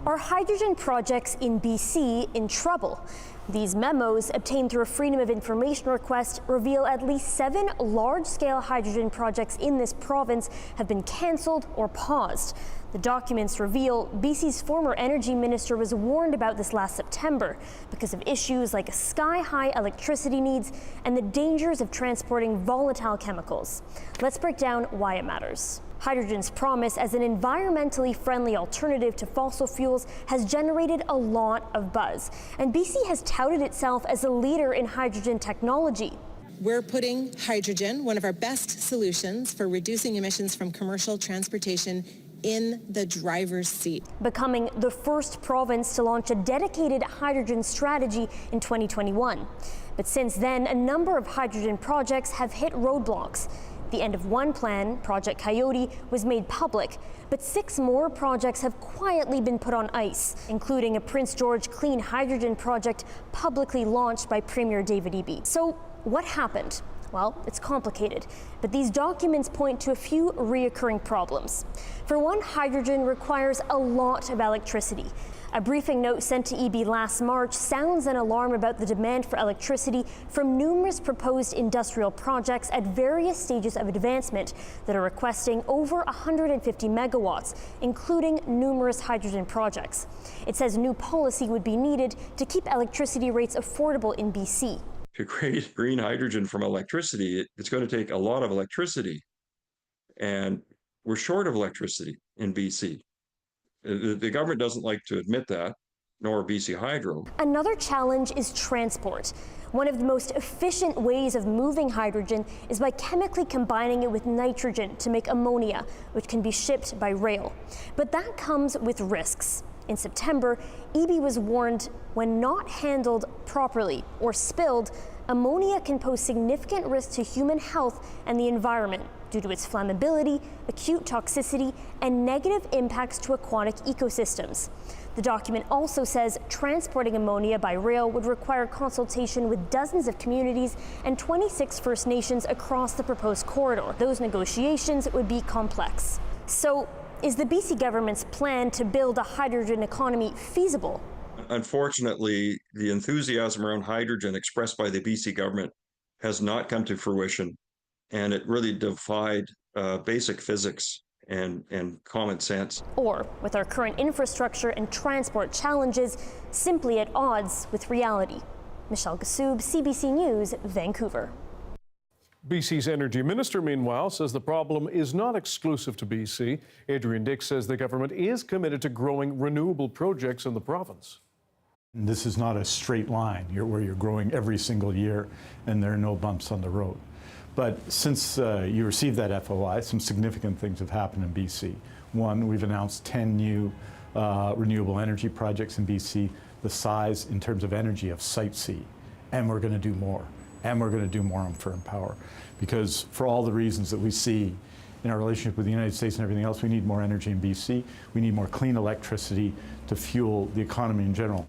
Are hydrogen projects in BC in trouble? These memos, obtained through a Freedom of Information request, reveal at least 7 large-scale hydrogen projects in this province have been cancelled or paused. The documents reveal BC's former energy minister was warned about this last September because of issues like sky-high electricity needs and the dangers of transporting volatile chemicals. Let's break down why it matters. Hydrogen's promise as an environmentally friendly alternative to fossil fuels has generated a lot of buzz, and BC has touted itself as a leader in hydrogen technology. We're putting hydrogen, one of our best solutions for reducing emissions from commercial transportation, in the driver's seat. Becoming the first province to launch a dedicated hydrogen strategy in 2021. But since then, a number of hydrogen projects have hit roadblocks. The end of one plan, Project Coyote, was made public, but 6 more projects have quietly been put on ice, including a Prince George clean hydrogen project publicly launched by Premier David Eby. So what happened? Well, it's complicated, but these documents point to a few reoccurring problems. For one, hydrogen requires a lot of electricity. A briefing note sent to Eby last March sounds an alarm about the demand for electricity from numerous proposed industrial projects at various stages of advancement that are requesting over 150 megawatts, including numerous hydrogen projects. It says new policy would be needed to keep electricity rates affordable in BC. To create green hydrogen from electricity, it's going to take a lot of electricity. And we're short of electricity in BC. The government doesn't like to admit that, nor BC Hydro. Another challenge is transport. One of the most efficient ways of moving hydrogen is by chemically combining it with nitrogen to make ammonia, which can be shipped by rail. But that comes with risks. In September, Eby was warned when not handled properly or spilled, ammonia can pose significant risk to human health and the environment due to its flammability, acute toxicity, and negative impacts to aquatic ecosystems. The document also says transporting ammonia by rail would require consultation with dozens of communities and 26 First Nations across the proposed corridor. Those negotiations would be complex. So, is the BC government's plan to build a hydrogen economy feasible? Unfortunately, the enthusiasm around hydrogen expressed by the BC government has not come to fruition, and it really defied basic physics and common sense. Or, with our current infrastructure and transport challenges, simply at odds with reality. Michelle Ghoussoub, CBC News, Vancouver. BC's Energy Minister, meanwhile, says the problem is not exclusive to BC. Adrian Dix says the government is committed to growing renewable projects in the province. This is not a straight line where you're growing every single year and there are no bumps on the road. But since you received that FOI, some significant things have happened in BC. One, we've announced 10 new renewable energy projects in BC, the size in terms of energy of Site C, and we're going to do more. And we're going to do more on firm power. Because for all the reasons that we see in our relationship with the United States and everything else, we need more energy in BC. We need more clean electricity to fuel the economy in general.